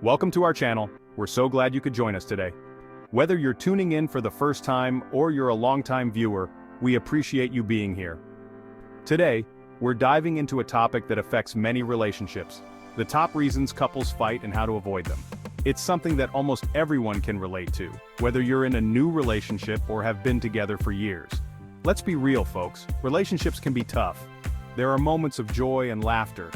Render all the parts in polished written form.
Welcome to our channel. We're so glad you could join us today. Whether you're tuning in for the first time or you're a longtime viewer, we appreciate you being here. Today, we're diving into a topic that affects many relationships: the top reasons couples fight and how to avoid them. It's something that almost everyone can relate to, whether you're in a new relationship or have been together for years. Let's be real, folks. Relationships can be tough. There are moments of joy and laughter,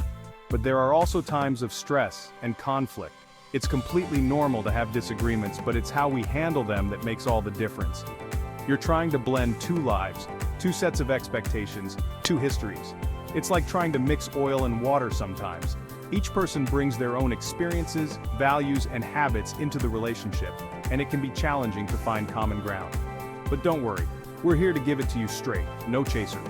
but there are also times of stress and conflict. It's completely normal to have disagreements, but it's how we handle them that makes all the difference. You're trying to blend two lives, two sets of expectations, two histories. It's like trying to mix oil and water sometimes. Each person brings their own experiences, values, and habits into the relationship, and it can be challenging to find common ground. But don't worry, we're here to give it to you straight, no chaser.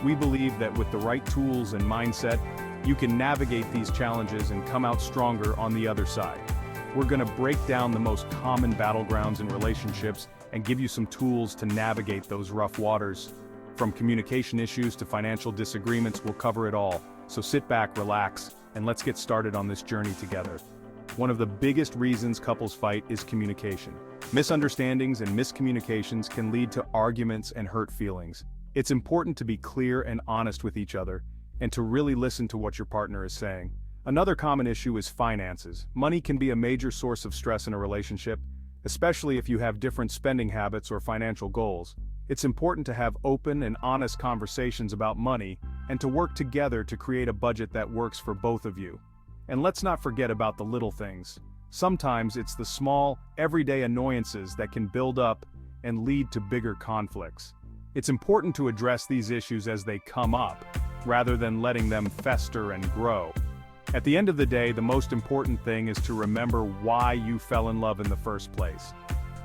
We believe that with the right tools and mindset, you can navigate these challenges and come out stronger on the other side. We're going to break down the most common battlegrounds in relationships and give you some tools to navigate those rough waters. From communication issues to financial disagreements, we'll cover it all. So sit back, relax, and let's get started on this journey together. One of the biggest reasons couples fight is communication. Misunderstandings and miscommunications can lead to arguments and hurt feelings. It's important to be clear and honest with each other, and to really listen to what your partner is saying. Another common issue is finances. Money can be a major source of stress in a relationship, especially if you have different spending habits or financial goals. It's important to have open and honest conversations about money and to work together to create a budget that works for both of you. And let's not forget about the little things. Sometimes it's the small, everyday annoyances that can build up and lead to bigger conflicts. It's important to address these issues as they come up, rather than letting them fester and grow. At the end of the day, the most important thing is to remember why you fell in love in the first place.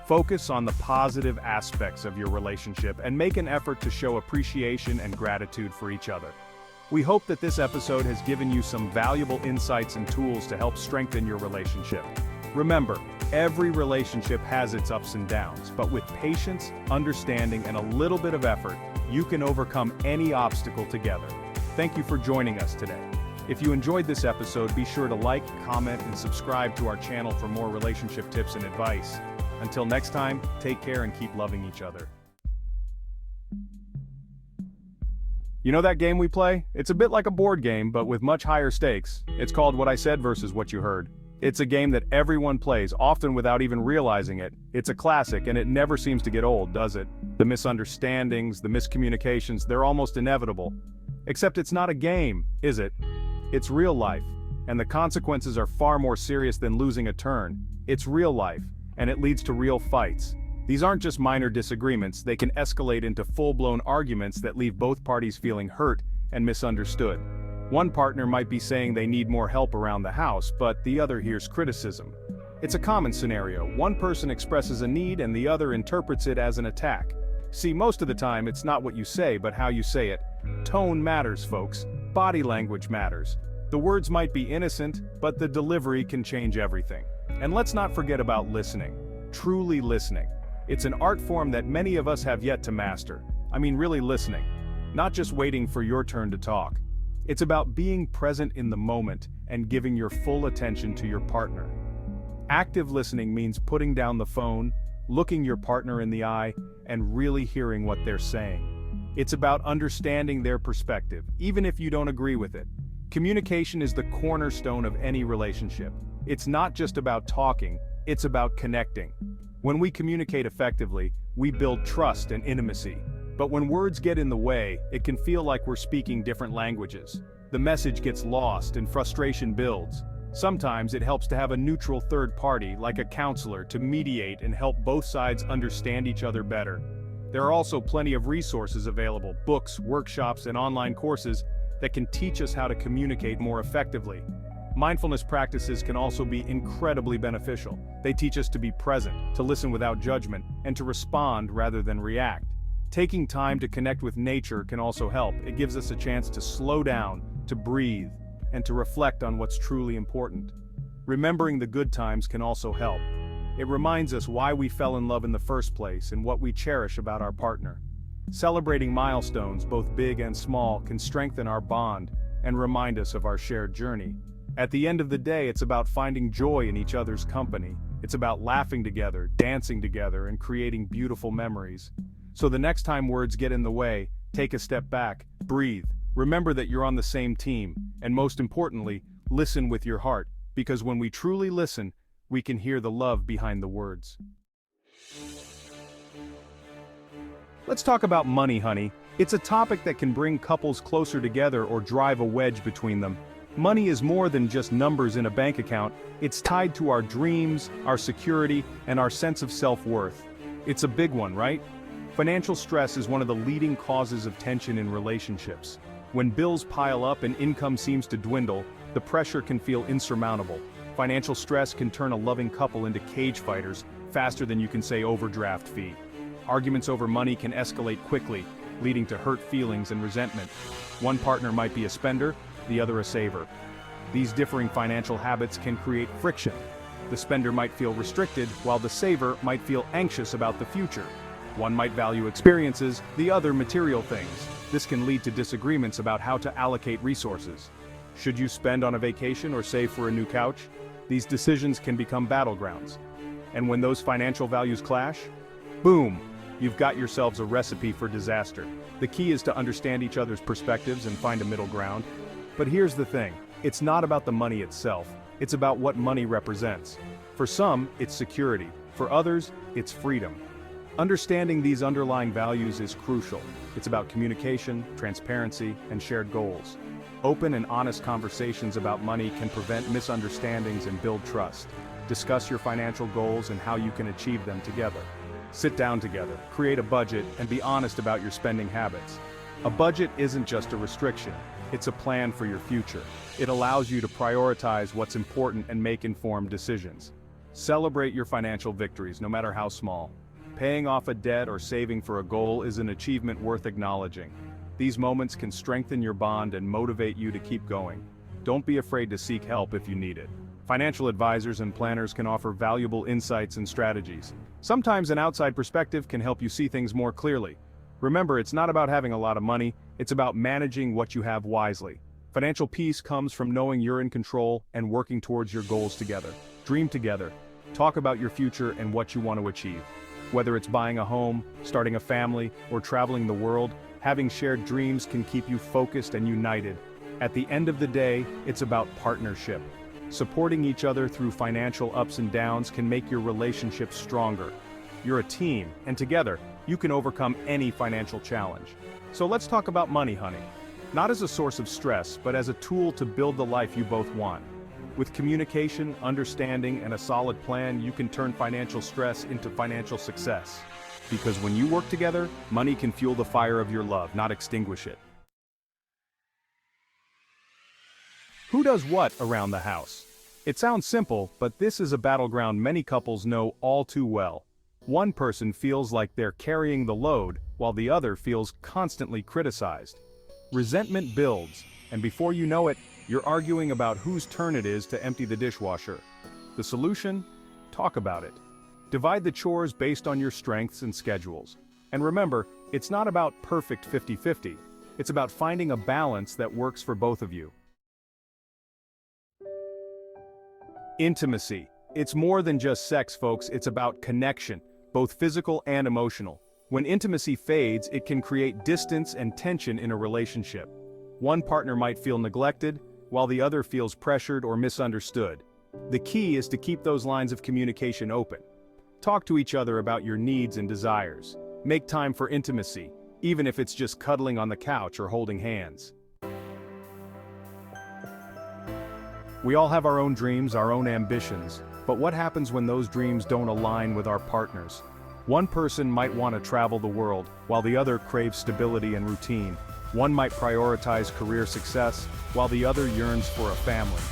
Focus on the positive aspects of your relationship and make an effort to show appreciation and gratitude for each other. We hope that this episode has given you some valuable insights and tools to help strengthen your relationship. Remember, every relationship has its ups and downs, but with patience, understanding, and a little bit of effort, you can overcome any obstacle together. Thank you for joining us today. If you enjoyed this episode, be sure to like, comment, and subscribe to our channel for more relationship tips and advice. Until next time, take care and keep loving each other. You know that game we play? It's a bit like a board game, but with much higher stakes. It's called What I Said versus What You Heard. It's a game that everyone plays, often without even realizing it. It's a classic, and it never seems to get old, does it? The misunderstandings, the miscommunications, they're almost inevitable. Except it's not a game, is it? It's real life, and the consequences are far more serious than losing a turn. It's real life, and it leads to real fights. These aren't just minor disagreements, they can escalate into full-blown arguments that leave both parties feeling hurt and misunderstood. One partner might be saying they need more help around the house, but the other hears criticism. It's a common scenario. One person expresses a need and the other interprets it as an attack. See, most of the time it's not what you say, but how you say it. Tone matters, folks. Body language matters. The words might be innocent, but the delivery can change everything. And let's not forget about listening. Truly listening. It's an art form that many of us have yet to master. I mean, really listening. Not just waiting for your turn to talk. It's about being present in the moment and giving your full attention to your partner. Active listening means putting down the phone, looking your partner in the eye, and really hearing what they're saying. It's about understanding their perspective, even if you don't agree with it. Communication is the cornerstone of any relationship. It's not just about talking, it's about connecting. When we communicate effectively, we build trust and intimacy. But when words get in the way, it can feel like we're speaking different languages. The message gets lost and frustration builds. Sometimes it helps to have a neutral third party, like a counselor, to mediate and help both sides understand each other better. There are also plenty of resources available, books, workshops, and online courses that can teach us how to communicate more effectively. Mindfulness practices can also be incredibly beneficial. They teach us to be present, to listen without judgment, and to respond rather than react. Taking time to connect with nature can also help. It gives us a chance to slow down, to breathe, and to reflect on what's truly important. Remembering the good times can also help. It reminds us why we fell in love in the first place and what we cherish about our partner. Celebrating milestones, both big and small, can strengthen our bond and remind us of our shared journey. At the end of the day, it's about finding joy in each other's company. It's about laughing together, dancing together, and creating beautiful memories. So the next time words get in the way, take a step back, breathe, remember that you're on the same team, and most importantly, listen with your heart, because when we truly listen, we can hear the love behind the words. Let's talk about money, honey. It's a topic that can bring couples closer together or drive a wedge between them. Money is more than just numbers in a bank account. It's tied to our dreams, our security, and our sense of self-worth. It's a big one, right? Financial stress is one of the leading causes of tension in relationships. When bills pile up and income seems to dwindle, the pressure can feel insurmountable. Financial stress can turn a loving couple into cage fighters faster than you can say overdraft fee. Arguments over money can escalate quickly, leading to hurt feelings and resentment. One partner might be a spender, the other a saver. These differing financial habits can create friction. The spender might feel restricted, while the saver might feel anxious about the future. One might value experiences, the other material things. This can lead to disagreements about how to allocate resources. Should you spend on a vacation or save for a new couch? These decisions can become battlegrounds. And when those financial values clash, boom, you've got yourselves a recipe for disaster. The key is to understand each other's perspectives and find a middle ground. But here's the thing, it's not about the money itself, it's about what money represents. For some, it's security. For others, it's freedom. Understanding these underlying values is crucial. It's about communication, transparency, and shared goals. Open and honest conversations about money can prevent misunderstandings and build trust. Discuss your financial goals and how you can achieve them together. Sit down together, create a budget, and be honest about your spending habits. A budget isn't just a restriction, it's a plan for your future. It allows you to prioritize what's important and make informed decisions. Celebrate your financial victories, no matter how small. Paying off a debt or saving for a goal is an achievement worth acknowledging. These moments can strengthen your bond and motivate you to keep going. Don't be afraid to seek help if you need it. Financial advisors and planners can offer valuable insights and strategies. Sometimes an outside perspective can help you see things more clearly. Remember, it's not about having a lot of money, it's about managing what you have wisely. Financial peace comes from knowing you're in control and working towards your goals together. Dream together. Talk about your future and what you want to achieve. Whether it's buying a home, starting a family, or traveling the world, having shared dreams can keep you focused and united. At the end of the day, it's about partnership. Supporting each other through financial ups and downs can make your relationship stronger. You're a team, and together, you can overcome any financial challenge. So let's talk about money, honey. Not as a source of stress, but as a tool to build the life you both want. With communication, understanding, and a solid plan, you can turn financial stress into financial success. Because when you work together, money can fuel the fire of your love, not extinguish it. Who does what around the house? It sounds simple, but this is a battleground many couples know all too well. One person feels like they're carrying the load, while the other feels constantly criticized. Resentment builds, and before you know it, you're arguing about whose turn it is to empty the dishwasher. The solution? Talk about it. Divide the chores based on your strengths and schedules. And remember, it's not about perfect 50-50. It's about finding a balance that works for both of you. Intimacy. It's more than just sex, folks, it's about connection, both physical and emotional. When intimacy fades, it can create distance and tension in a relationship. One partner might feel neglected, while the other feels pressured or misunderstood. The key is to keep those lines of communication open. Talk to each other about your needs and desires. Make time for intimacy, even if it's just cuddling on the couch or holding hands. We all have our own dreams, our own ambitions, but what happens when those dreams don't align with our partners? One person might want to travel the world, while the other craves stability and routine. One might prioritize career success, while the other yearns for a family.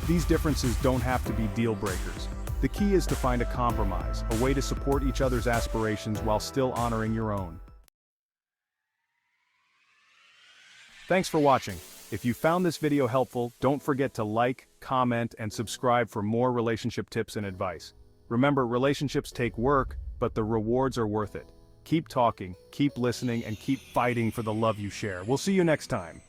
These differences don't have to be deal breakers. The key is to find a compromise, a way to support each other's aspirations while still honoring your own. Thanks for watching. If you found this video helpful, don't forget to like, comment, and subscribe for more relationship tips and advice. Remember, relationships take work, but the rewards are worth it. Keep talking, keep listening, and keep fighting for the love you share. We'll see you next time.